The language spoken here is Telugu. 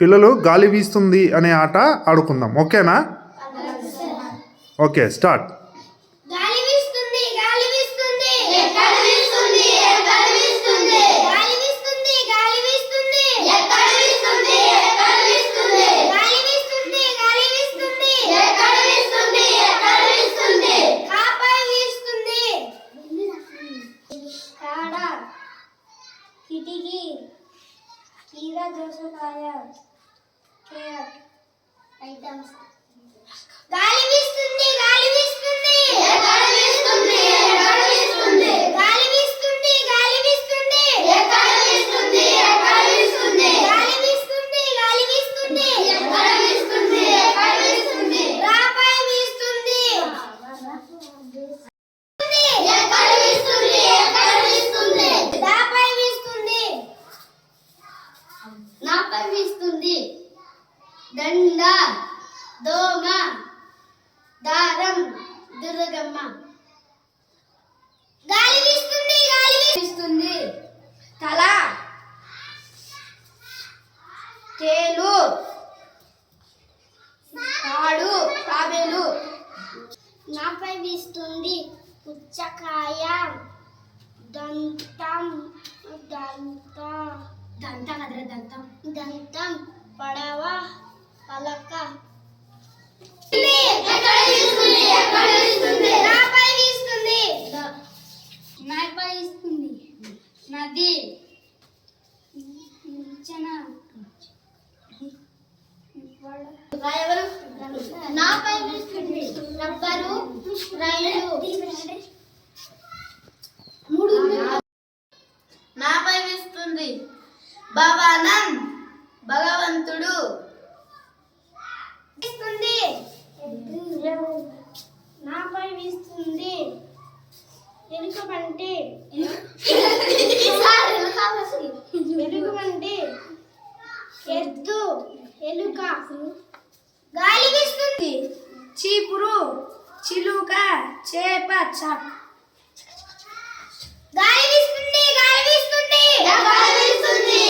పిల్లలు గాలి వీస్తుంది అనే ఆట ఆడుకుందాం. ఓకేనా? Okay, start. కిటికీ, కీర, దోసకాయ, క్యారెట్ ఐటమ్స్. గాలి వీస్తుంది, గాలి వీస్తుంది, ఎక్కడ వీస్తుంది, ఎక్కడ వీస్తుంది, గాలి వీస్తుంది, గాలి వీస్తుంది, ఎక్కడ వీస్తుంది, ఎక్కడ వీస్తుంది, గాలి వీస్తుంది, గాలి వీస్తుంది, ఎక్కడ వీస్తుంది, ఎక్కడ వీస్తుంది, రాపై వీస్తుంది, ఎక్కడ వీస్తుంది, ఎక్కడ వీస్తుంది, రాపై వీస్తుంది, నాపై వీస్తుంది, దండ, దోమ, దారం, దుర్గమ్మ. గాలి వీస్తుంది, గాలి వీస్తుంది, తల, తేలు, తాడు, తాబేలు. నాపై వీస్తుంది, పుచ్చకాయ, దంతం, దంతం, పడవ, పలక. నాపై వీస్తుంది, నది, నాపై వీస్తుంది, రబ్బరు, రైలు. నాపై వీస్తుంది, భవనం, భగవంతుడు. నాపై వీస్తుంది, ఎలుకబంటి, ఎలుగుబంటి, ఎద్దు, ఎలుక. గాలి వీస్తుంది, చీపురు, చిలుక, చేప, చాక్. గాలి వీస్తుంది, గాలి వీస్తుంది,